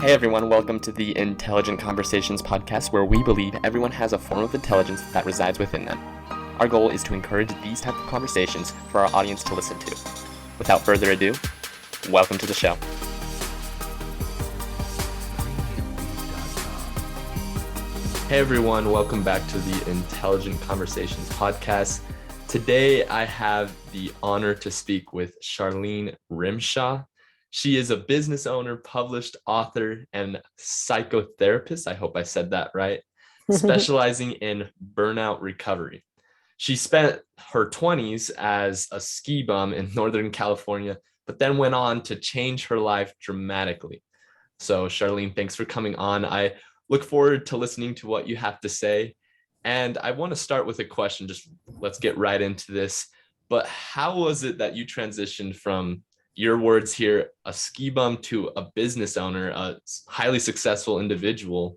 Hey everyone, welcome to the Intelligent Conversations podcast, where we believe everyone has a form of intelligence that resides within them. Our goal is to encourage these type of conversations for our audience to listen to. Without further ado, welcome to the show. Hey everyone, welcome back to the Intelligent Conversations podcast. Today I have the honor to speak with Charlene Rymsha. She is a business owner, published author, and psychotherapist. I hope I said that right. Specializing in burnout recovery. She spent her 20s as a ski bum in Northern California, but then went on to change her life dramatically. So Charlene, thanks for coming on. I look forward to listening to what you have to say. And I want to start with a question. Just let's get right into this. But how was it that you transitioned from, your words here, a ski bum to a business owner, a highly successful individual,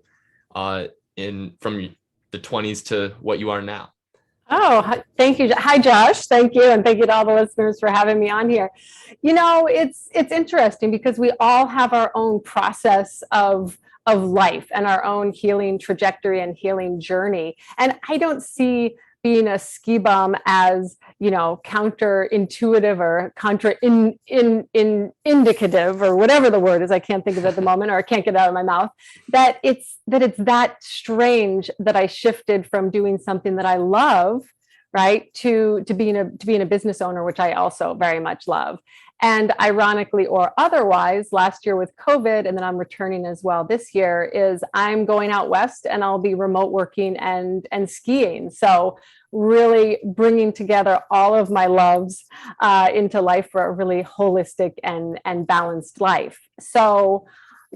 from the 20s to what you are now? Oh, thank you. Hi, Josh. Thank you. And thank you to all the listeners for having me on here. You know, it's interesting because we all have our own process of life and our own healing trajectory and healing journey. And I don't see being a ski bum as, you know, counterintuitive or indicative or whatever the word is. I can't think of it at the moment, or I can't get it out of my mouth. That it's that strange that I shifted from doing something that I love, right, to being a business owner, which I also very much love. And ironically or otherwise, last year with COVID, and then I'm returning as well this year, is I'm going out west and I'll be remote working and skiing. So really bringing together all of my loves into life for a really holistic and balanced life. So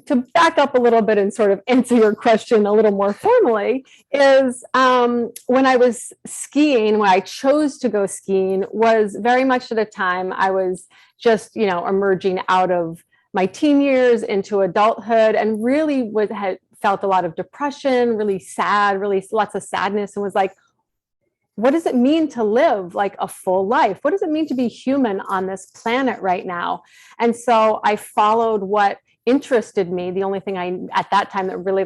to back up a little bit and sort of answer your question a little more formally, is when I was skiing, when I chose to go skiing, was very much at a time I was just, you know, emerging out of my teen years into adulthood, and really had felt a lot of depression, really sad, really lots of sadness, and was like, what does it mean to live like a full life? What does it mean to be human on this planet right now? And so I followed what interested me. The only thing at that time that really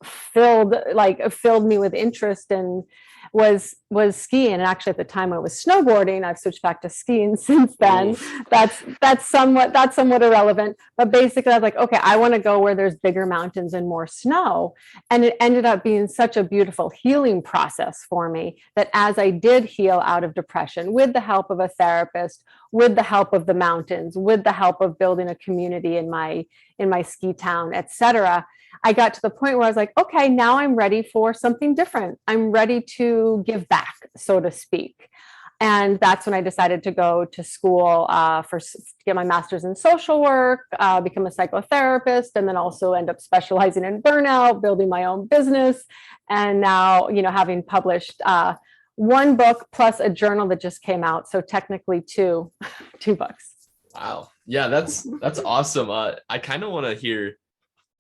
filled me with interest and was skiing. And actually at the time I was snowboarding. I've switched back to skiing since then. That's somewhat irrelevant. But basically I was like, okay, I want to go where there's bigger mountains and more snow. And it ended up being such a beautiful healing process for me that as I did heal out of depression with the help of a therapist, with the help of the mountains, with the help of building a community in my ski town, etc., I got to the point where I was like, okay, now I'm ready for something different. I'm ready to give back, so to speak. And that's when I decided to go to school to get my master's in social work, become a psychotherapist, and then also end up specializing in burnout, building my own business. And now, you know, having published one book plus a journal that just came out. So technically two books. Wow. Yeah, that's awesome. I kind of want to hear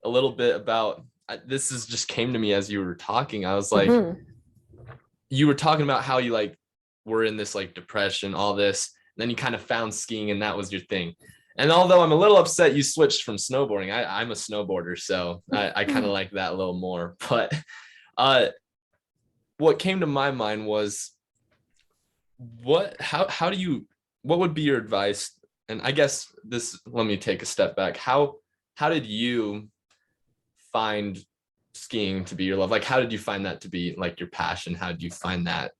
a little bit about, this just came to me as you were talking. I was like, you were talking about how you were in this depression, all this, and then you kind of found skiing and that was your thing. And although I'm a little upset you switched from snowboarding, I'm a snowboarder, so I kind of like that a little more. But what came to my mind was, what would be your advice? And I guess let me take a step back. How did you find skiing to be your love? How did you find that to be your passion? How did you find that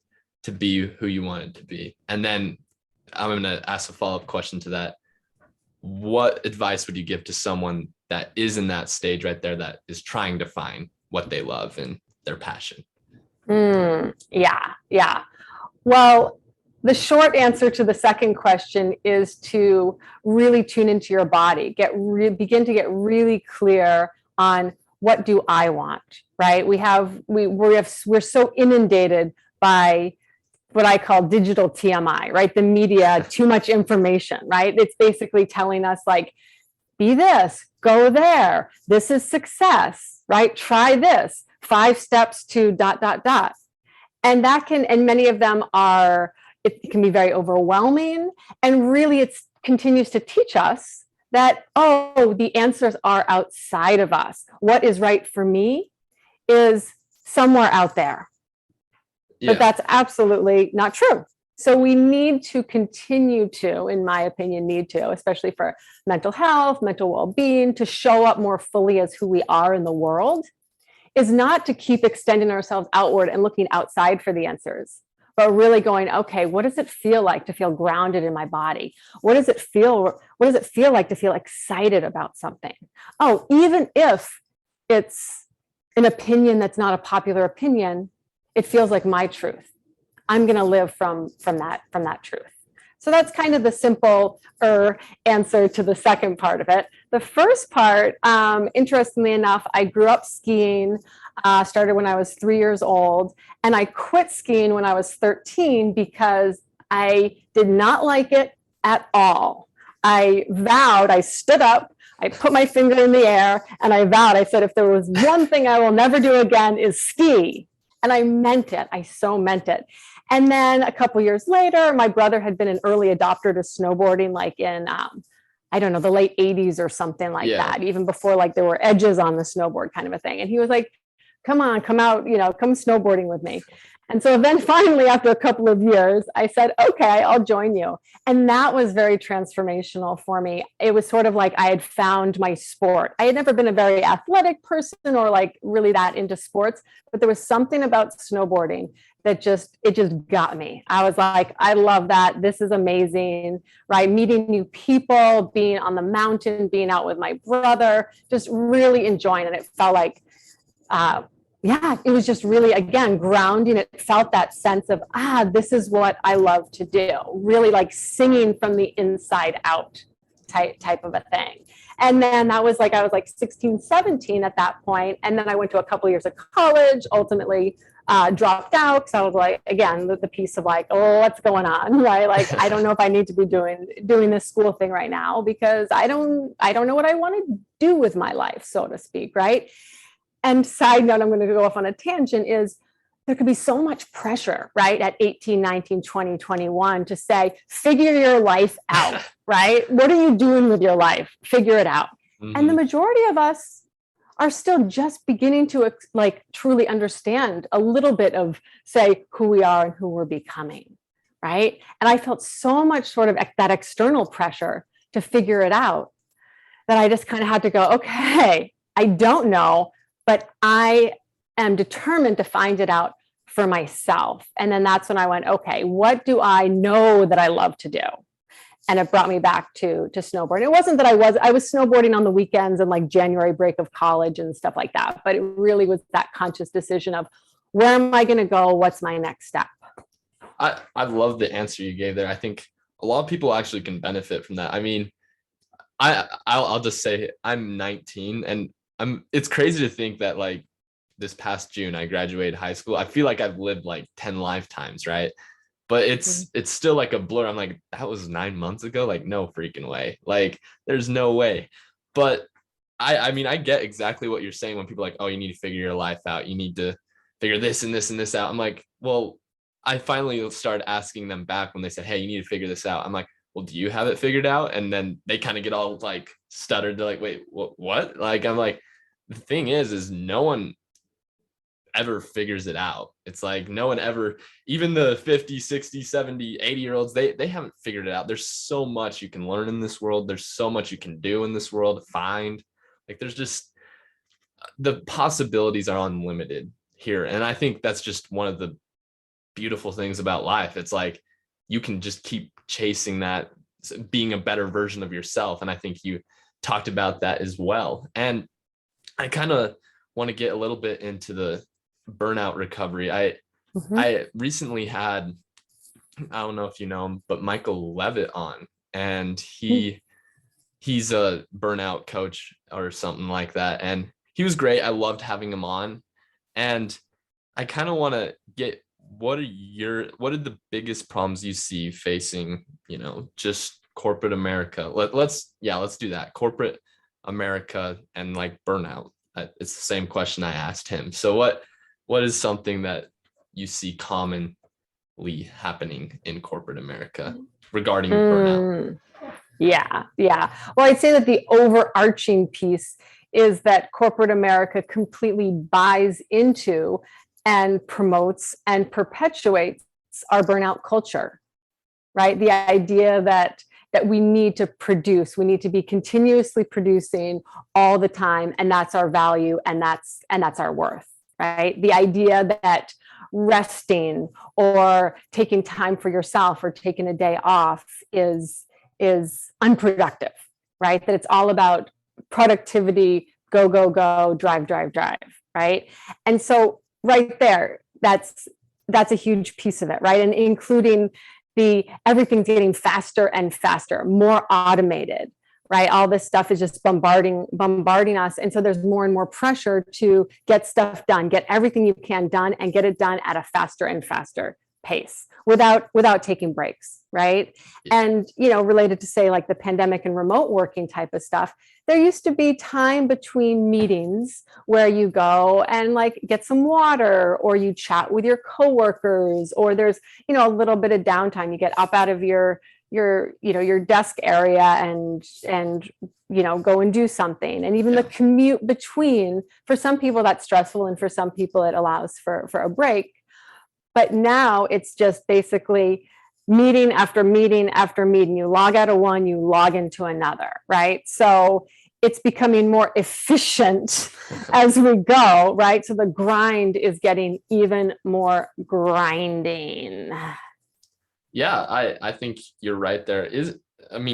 to be who you wanted to be? And then I'm going to ask a follow-up question to that. What advice would you give to someone that is in that stage right there, that is trying to find what they love and their passion? Yeah. Well, the short answer to the second question is to really tune into your body, begin to get really clear on, what do I want, right? We're so inundated by what I call digital TMI, right? The media, too much information, right? It's basically telling us be this, go there, this is success, right? Try this, 5 steps to ... And many of them it can be very overwhelming. And really it continues to teach us that, oh, the answers are outside of us. What is right for me is somewhere out there. Yeah. But that's absolutely not true. So we need to continue to, in my opinion, especially for mental health, mental well-being, to show up more fully as who we are in the world, is not to keep extending ourselves outward and looking outside for the answers, but really going, okay, what does it feel like to feel grounded in my body? What does it feel like to feel excited about something? Oh, even if it's an opinion that's not a popular opinion, it feels like my truth. I'm going to live from that truth. So that's kind of the simple answer to the second part of it. The first part, interestingly enough, I grew up skiing, started when I was 3 years old, and I quit skiing when I was 13 because I did not like it at all. I stood up, I put my finger in the air, and I vowed, I said, if there was one thing I will never do again is ski. And I meant it. I so meant it. And then a couple years later, my brother had been an early adopter to snowboarding, like in, I don't know, the late 80s or something like that, even before like there were edges on the snowboard kind of a thing. And he was like, come on, come out, come snowboarding with me. And so then finally, after a couple of years, I said, okay, I'll join you. And that was very transformational for me. It was sort of like I had found my sport. I had never been a very athletic person or like really that into sports, but there was something about snowboarding that it just got me. I was like, I love that. This is amazing, right? Meeting new people, being on the mountain, being out with my brother, just really enjoying it. It felt like, it was just really, again, grounding. It felt that sense of, this is what I love to do. Really like singing from the inside out type of a thing. And then I was like 16, 17 at that point. And then I went to a couple of years of college, ultimately dropped out because I was like, again, the piece of like, oh, what's going on, right? Like, I don't know if I need to be doing this school thing right now because I don't know what I want to do with my life, so to speak, right? And side note, I'm going to go off on a tangent, is there could be so much pressure, right? At 18, 19, 20, 21 to say, figure your life out, right? What are you doing with your life? Figure it out. Mm-hmm. And the majority of us are still just beginning to like truly understand a little bit of, say, who we are and who we're becoming, right? And I felt so much sort of that external pressure to figure it out that I just kind of had to go, okay, I don't know, but I am determined to find it out for myself. And then that's when I went, okay, what do I know that I love to do? And it brought me back to snowboarding. It wasn't that I was snowboarding on the weekends and like January break of college and stuff like that, but it really was that conscious decision of where am I going to go? What's my next step? I love the answer you gave there. I think a lot of people actually can benefit from that. I mean, I'll just say I'm 19 and it's crazy to think that like this past June I graduated high school. I feel like I've lived like 10 lifetimes, right? But it's still like a blur. I'm like, that was 9 months ago. Like, no freaking way. Like, there's no way. But I mean, I get exactly what you're saying when people are like, oh, you need to figure your life out. You need to figure this and this and this out. I'm like, well, I finally started asking them back when they said, hey, you need to figure this out. I'm like, well, do you have it figured out? And then they kind of get all like stuttered. They're like, wait, what? Like, I'm like, the thing is no one ever figures it out. It's like no one ever, even the 50, 60, 70, 80-year-olds, they haven't figured it out. There's so much you can learn in this world. There's so much you can do in this world, find. Like there's just, the possibilities are unlimited here. And I think that's just one of the beautiful things about life. It's like you can just keep chasing that, being a better version of yourself. And I think you talked about that as well. And I kind of want to get a little bit into the burnout recovery. I recently had, I don't know if you know him, but Michael Levitt on, and he's a burnout coach or something like that. And he was great. I loved having him on. And I kind of want to get, what are the biggest problems you see facing, just corporate America? Let's do that. Corporate America and like burnout. It's the same question I asked him. So what is something that you see commonly happening in corporate America regarding burnout? Yeah, yeah. Well, I'd say that the overarching piece is that corporate America completely buys into and promotes and perpetuates our burnout culture, right? The idea that we need to produce, we need to be continuously producing all the time, and that's our value, and that's our worth, right? The idea that resting or taking time for yourself or taking a day off is unproductive, right? That it's all about productivity, go, go, go, drive, drive, drive, right? And so right there, that's a huge piece of it, right? And including the everything's getting faster and faster, more automated, right? All this stuff is just bombarding us. And so there's more and more pressure to get stuff done, get everything you can done, and get it done at a faster and faster pace without taking breaks, right? And related to, say, like the pandemic and remote working type of stuff, there used to be time between meetings where you go and like get some water, or you chat with your coworkers, or there's a little bit of downtime. You get up out of your desk area and go and do something. And even the commute between, for some people that's stressful, and for some people it allows for a break. But now it's just basically meeting after meeting after meeting. You log out of one, you log into another, right? So it's becoming more efficient as we go, right? So the grind is getting even more grinding. Yeah, I think you're right there.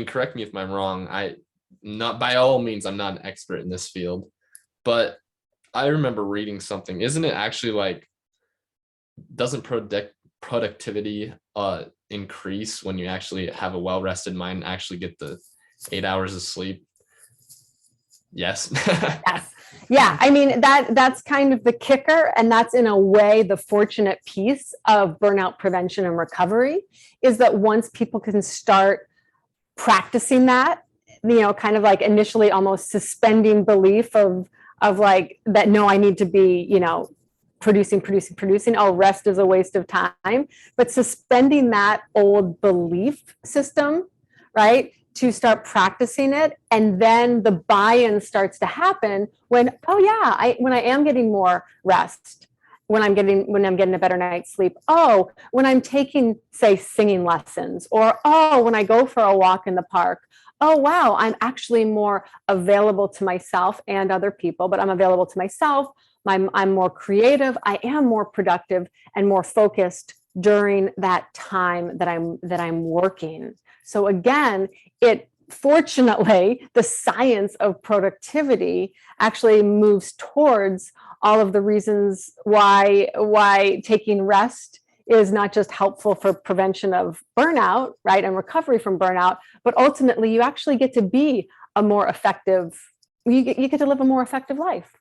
Correct me if I'm wrong. Not by all means, I'm not an expert in this field, but I remember reading something. Isn't it actually like, doesn't productivity increase when you actually have a well-rested mind and actually get the 8 hours of sleep? Yes. Yes. Yeah. I mean, that's kind of the kicker. And that's in a way the fortunate piece of burnout prevention and recovery, is that once people can start practicing that, kind of like initially almost suspending belief of like that, no, I need to be, producing. Oh, rest is a waste of time. But suspending that old belief system, right? To start practicing it, and then the buy-in starts to happen when, oh yeah, when I am getting more rest, when I'm getting a better night's sleep. Oh, when I'm taking, say, singing lessons, or oh, when I go for a walk in the park. Oh wow, I'm actually more available to myself and other people, but I'm available to myself. I'm more creative. I am more productive and more focused during that time that I'm working. So again, fortunately, the science of productivity actually moves towards all of the reasons why taking rest is not just helpful for prevention of burnout, right, and recovery from burnout, but ultimately you actually get to be a more effective, you get to live a more effective life.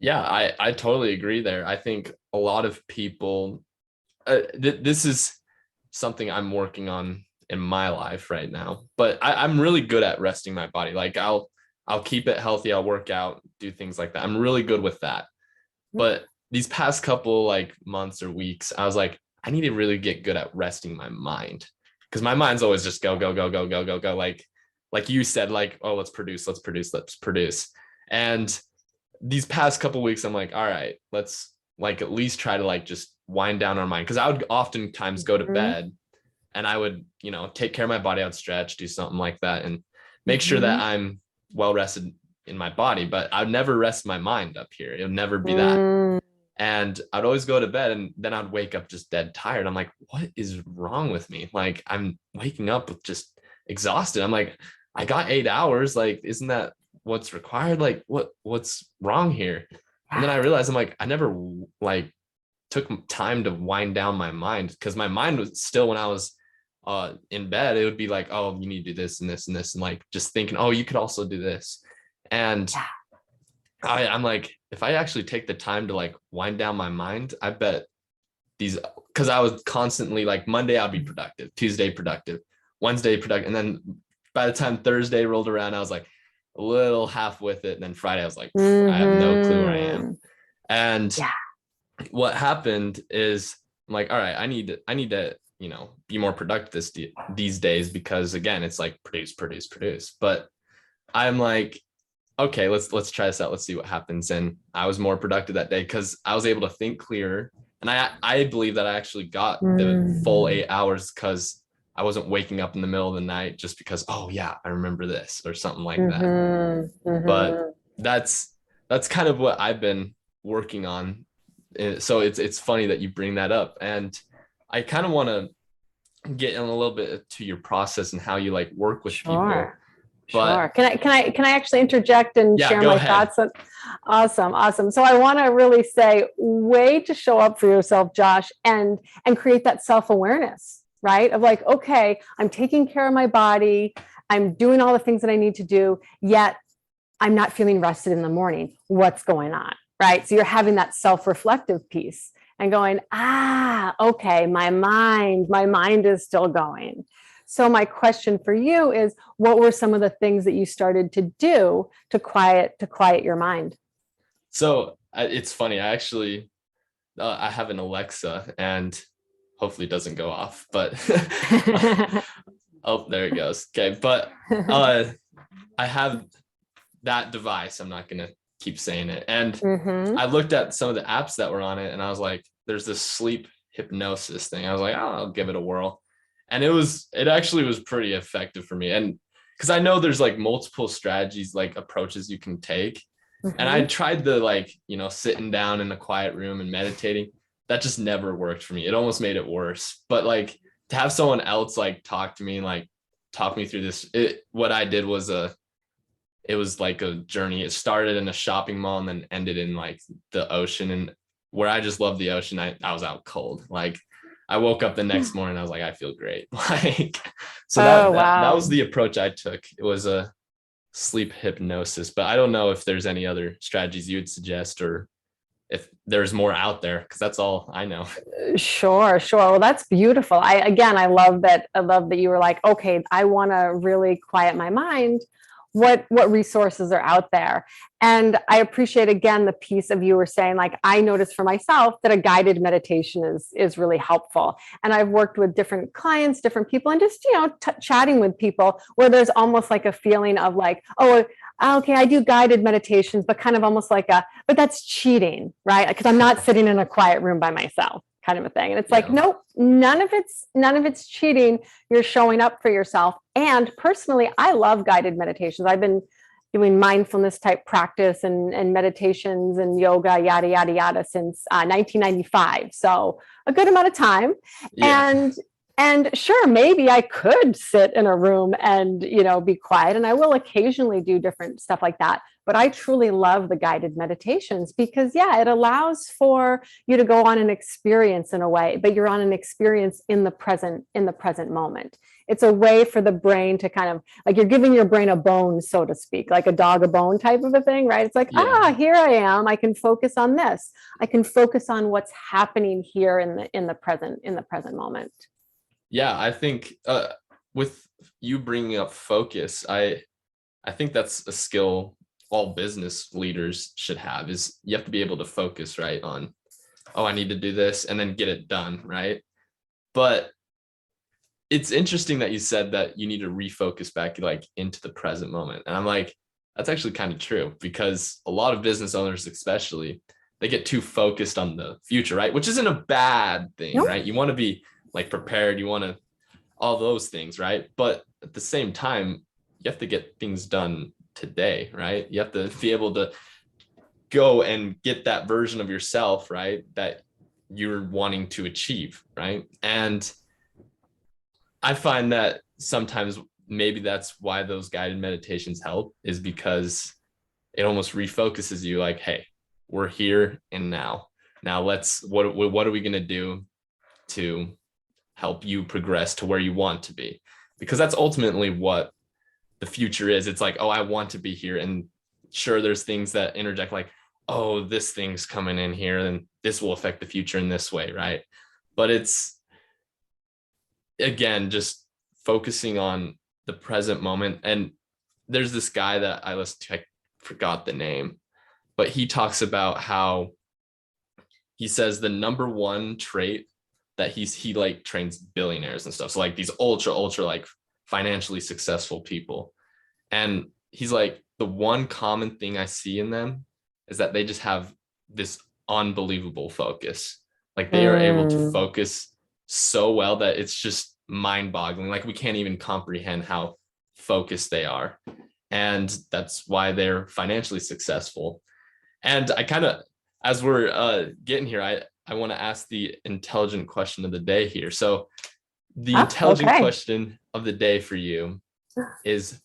Yeah, I totally agree there. I think a lot of people, this is something I'm working on in my life right now, but I'm really good at resting my body. Like I'll keep it healthy. I'll work out, do things like that. I'm really good with that. But these past couple like months or weeks, I was like, I need to really get good at resting my mind, because my mind's always just go, go, go, go, go, go, go. Like you said, like, oh, let's produce. And these past couple weeks, I'm like, all right, let's like at least try to like just wind down our mind. Because I would oftentimes go to bed and I would, take care of my body. I'd stretch, do something like that, and make sure that I'm well rested in my body. But I'd never rest my mind up here. It would never be that. And I'd always go to bed, and then I'd wake up just dead tired. I'm like, what is wrong with me? Like, I'm waking up with just exhausted. I'm like, I got 8 hours. Like, isn't that what's required? Like, what's wrong here? And then I realized, I'm like, I never like took time to wind down my mind, because my mind was still, when I was in bed, it would be like, oh, you need to do this and this and this, and like just thinking, oh, you could also do this. And I'm like, if I actually take the time to like wind down my mind, I bet because I was constantly like, Monday I'll be productive, Tuesday productive, Wednesday productive, and then by the time Thursday rolled around, I was like a little half with it, and then Friday I was like, I have no clue where I am. And what happened is, I'm like, all right, I need to be more productive these days, because again, it's like produce. But I'm like, okay, let's try this out. Let's see what happens. And I was more productive that day because I was able to think clearer. And I believe that I actually got the full 8 hours because I wasn't waking up in the middle of the night just because, oh yeah, I remember this or something like that. But that's kind of what I've been working on. So it's funny that you bring that up. And I kind of want to get in a little bit to your process and how you like work with people. But can I actually interject and share my thoughts on? Awesome. So I want to really say, way to show up for yourself, Josh, and create that self-awareness, right? Of like, okay, I'm taking care of my body, I'm doing all the things that I need to do, yet I'm not feeling rested in the morning. What's going on, right? So you're having that self-reflective piece and going, okay, my mind is still going. So my question for you is, what were some of the things that you started to do to quiet your mind? So it's funny. I actually, I have an Alexa, and hopefully it doesn't go off, but oh, there it goes. Okay. But I have that device. I'm not going to keep saying it. And I looked at some of the apps that were on it, and I was like, there's this sleep hypnosis thing. I was like, oh, I'll give it a whirl. And it actually was pretty effective for me. And because I know there's like multiple strategies, like approaches you can take. And I tried the like, sitting down in a quiet room and meditating. That just never worked for me. It almost made it worse. But like to have someone else like talk to me and like talk me through this, what I did was it was like a journey. It started in a shopping mall and then ended in like the ocean. And where I just love the ocean, I was out cold. Like I woke up the next morning, I was like, I feel great. Like, so that was the approach I took. It was a sleep hypnosis, but I don't know if there's any other strategies you would suggest, or if there's more out there, because that's all I know. Sure. Well, that's beautiful. I love that you were like, okay, I want to really quiet my mind. What resources are out there? And I appreciate, again, the piece of you were saying, like, I noticed for myself that a guided meditation is really helpful. And I've worked with different clients, different people, and just, chatting with people where there's almost like a feeling of like, oh, okay, I do guided meditations, but kind of almost like but that's cheating, right? Because I'm not sitting in a quiet room by myself, kind of a thing. And it's like, nope, none of it's cheating. You're showing up for yourself. And personally, I love guided meditations. I've been doing mindfulness type practice and meditations and yoga, yada, yada, yada, since 1995. So a good amount of time. Yeah. And sure, maybe I could sit in a room and, be quiet. And I will occasionally do different stuff like that. But I truly love the guided meditations because, it allows for you to go on an experience in a way, but you're on an experience in the present moment. It's a way for the brain to kind of like, you're giving your brain a bone, so to speak, like a dog a bone type of a thing, right? It's like, here I am. I can focus on this. I can focus on what's happening here in the present moment. Yeah, I think with you bringing up focus, I think that's a skill all business leaders should have, is you have to be able to focus, right, on, oh, I need to do this and then get it done, right? But it's interesting that you said that you need to refocus back like into the present moment. And I'm like, that's actually kind of true, because a lot of business owners, especially, they get too focused on the future, right? Which isn't a bad thing, right? You want to be like prepared, you want to, all those things, right? But at the same time, you have to get things done today, right? You have to be able to go and get that version of yourself, right, that you're wanting to achieve, right? And I find that sometimes maybe that's why those guided meditations help, is because it almost refocuses you, like, hey, we're here and now let's, what are we going to do to help you progress to where you want to be? Because that's ultimately what the future is. It's like, oh, I want to be here. And sure, there's things that interject, like, oh, this thing's coming in here and this will affect the future in this way, right? But it's, again, just focusing on the present moment. And there's this guy that I listened to, I forgot the name, but he talks about how he says the number one trait that he like trains billionaires and stuff. So like these ultra like financially successful people. And he's like, the one common thing I see in them is that they just have this unbelievable focus. Like they are able to focus so well that it's just mind-boggling. Like we can't even comprehend how focused they are. And that's why they're financially successful. And I kind of, as we're getting here, I want to ask the intelligent question of the day here. So the intelligent question of the day for you is,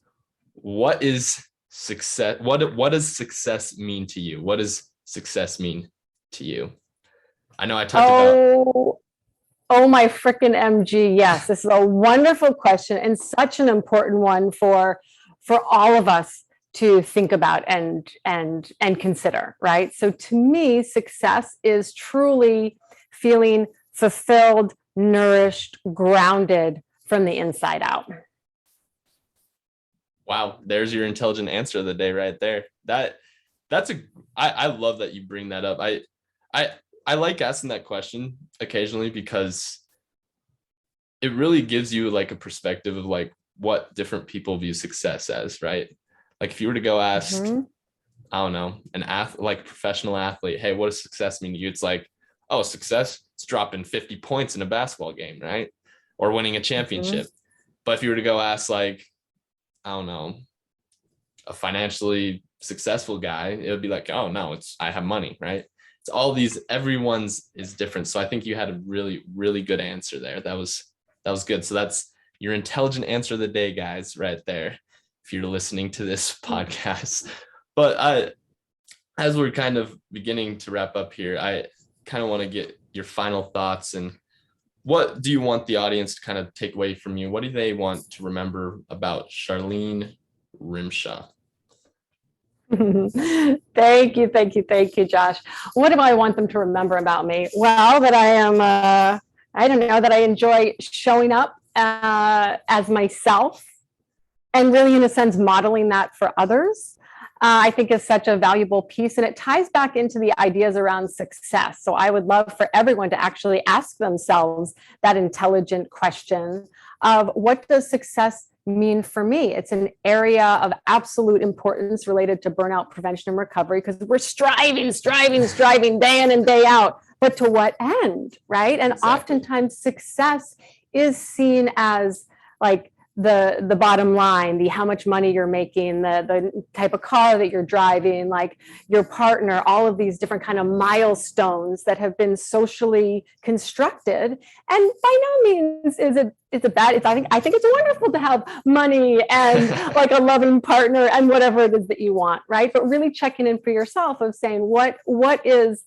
what is success? What does success mean to you? What does success mean to you? I know I talked about. Oh my freaking MG. Yes, this is a wonderful question and such an important one for all of us to think about and consider, right? So to me, success is truly feeling fulfilled, nourished, grounded from the inside out. Wow, there's your intelligent answer of the day right there. I love that you bring that up. I like asking that question occasionally because it really gives you like a perspective of like what different people view success as, right? Like if you were to go ask, I don't know, an athlete, like a professional athlete, hey, what does success mean to you? It's like, oh, success, it's dropping 50 points in a basketball game, right? Or winning a championship. But if you were to go ask like, I don't know, a financially successful guy, it would be like, oh no, I have money, right? It's all these, everyone's is different. So I think you had a really, really good answer there. That was good. So that's your intelligent answer of the day, guys, right there, if you're listening to this podcast. But as we're kind of beginning to wrap up here, I kind of want to get your final thoughts, and what do you want the audience to kind of take away from you? What do they want to remember about Charlene Rymsha? Thank you, Josh. What do I want them to remember about me? Well, that I am, I don't know, that I enjoy showing up as myself and really, in a sense, modeling that for others. I think is such a valuable piece, and it ties back into the ideas around success. So I would love for everyone to actually ask themselves that intelligent question of, what does success mean for me? It's an area of absolute importance related to burnout prevention and recovery, because we're striving day in and day out, but to what end, right? And oftentimes success is seen as like the bottom line, the how much money you're making, the type of car that you're driving, like your partner, all of these different kind of milestones that have been socially constructed. And by no means is it bad. I think it's wonderful to have money and like a loving partner and whatever it is that you want, right? But really checking in for yourself of saying, what is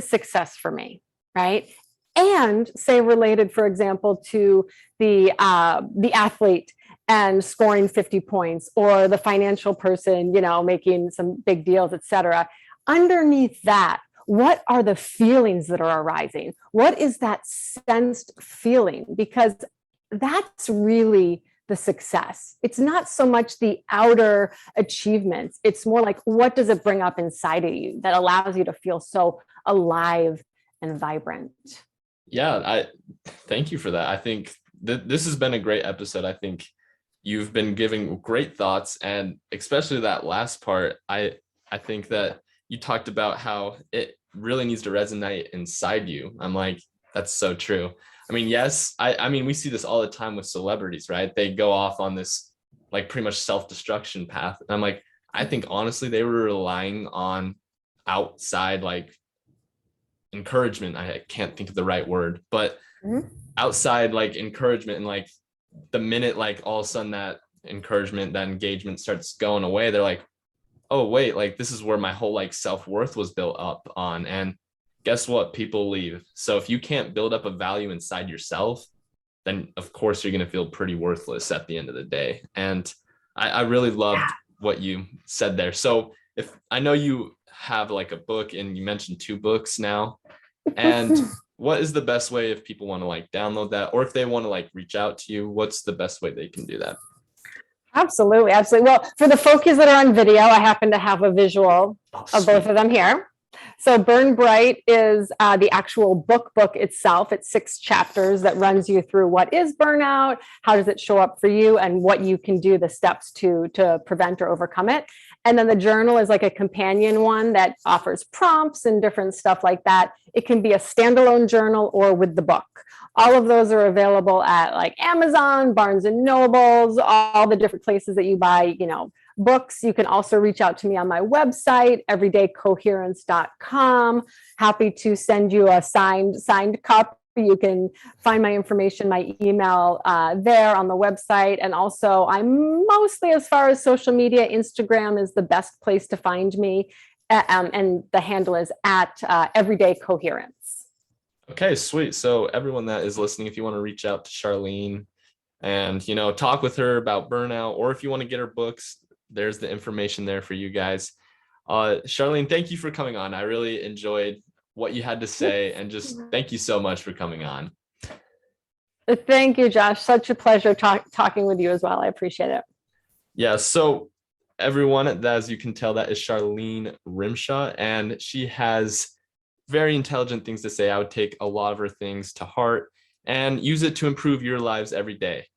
success for me, right? And say, related, for example, to the athlete and scoring 50 points, or the financial person, making some big deals, et cetera. Underneath that, what are the feelings that are arising? What is that sensed feeling? Because that's really the success. It's not so much the outer achievements. It's more like, what does it bring up inside of you that allows you to feel so alive and vibrant? Yeah, I thank you for that. I think this has been a great episode. I think you've been giving great thoughts, and especially that last part, I think that you talked about how it really needs to resonate inside you. I'm like, that's so true. I mean, yes, I mean, we see this all the time with celebrities, right? They go off on this like pretty much self-destruction path. And I'm like, I think honestly, they were relying on outside like encouragement. I can't think of the right word, but outside like encouragement, and like the minute like all of a sudden that encouragement, that engagement starts going away, they're like, oh wait, like this is where my whole like self-worth was built up on. And guess what? People leave. So if you can't build up a value inside yourself, then of course you're going to feel pretty worthless at the end of the day. And I really loved what you said there. So if I know you have like a book, and you mentioned 2 books now, and what is the best way if people want to like download that, or if they want to like reach out to you, what's the best way they can do that? Absolutely. Well, for the folks that are on video, I happen to have a visual of both of them here. So Burn Bright is the actual book itself. It's 6 chapters that runs you through what is burnout, how does it show up for you, and what you can do, the steps to prevent or overcome it. And then the journal is like a companion one that offers prompts and different stuff like that. It can be a standalone journal or with the book. All of those are available at like Amazon, Barnes and Nobles, all the different places that you buy, books. You can also reach out to me on my website, everydaycoherence.com. Happy to send you a signed copy. You can find my information, my email there on the website. And also I'm mostly, as far as social media, Instagram is the best place to find me. And the handle is at Everyday Coherence. Okay, sweet. So everyone that is listening, if you want to reach out to Charlene and, talk with her about burnout, or if you want to get her books, there's the information there for you guys. Charlene, thank you for coming on. I really enjoyed what you had to say, and just thank you so much for coming on. Thank you, Josh. Such a pleasure talking with you as well. I appreciate it. Yeah. So everyone, as you can tell, that is Charlene Rymsha, and she has very intelligent things to say. I would take a lot of her things to heart and use it to improve your lives every day.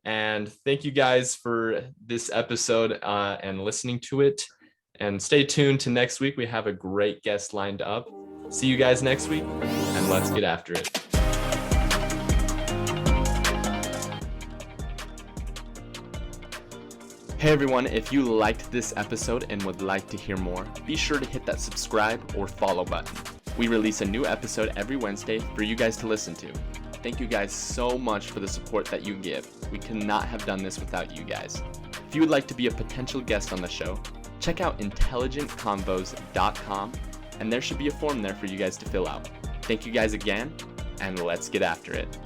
And thank you guys for this episode and listening to it. And stay tuned to next week. We have a great guest lined up. See you guys next week, and let's get after it. Hey everyone, if you liked this episode and would like to hear more, be sure to hit that subscribe or follow button. We release a new episode every Wednesday for you guys to listen to. Thank you guys so much for the support that you give. We could not have done this without you guys. If you would like to be a potential guest on the show, check out intelligentconvos.com, and there should be a form there for you guys to fill out. Thank you guys again, and let's get after it.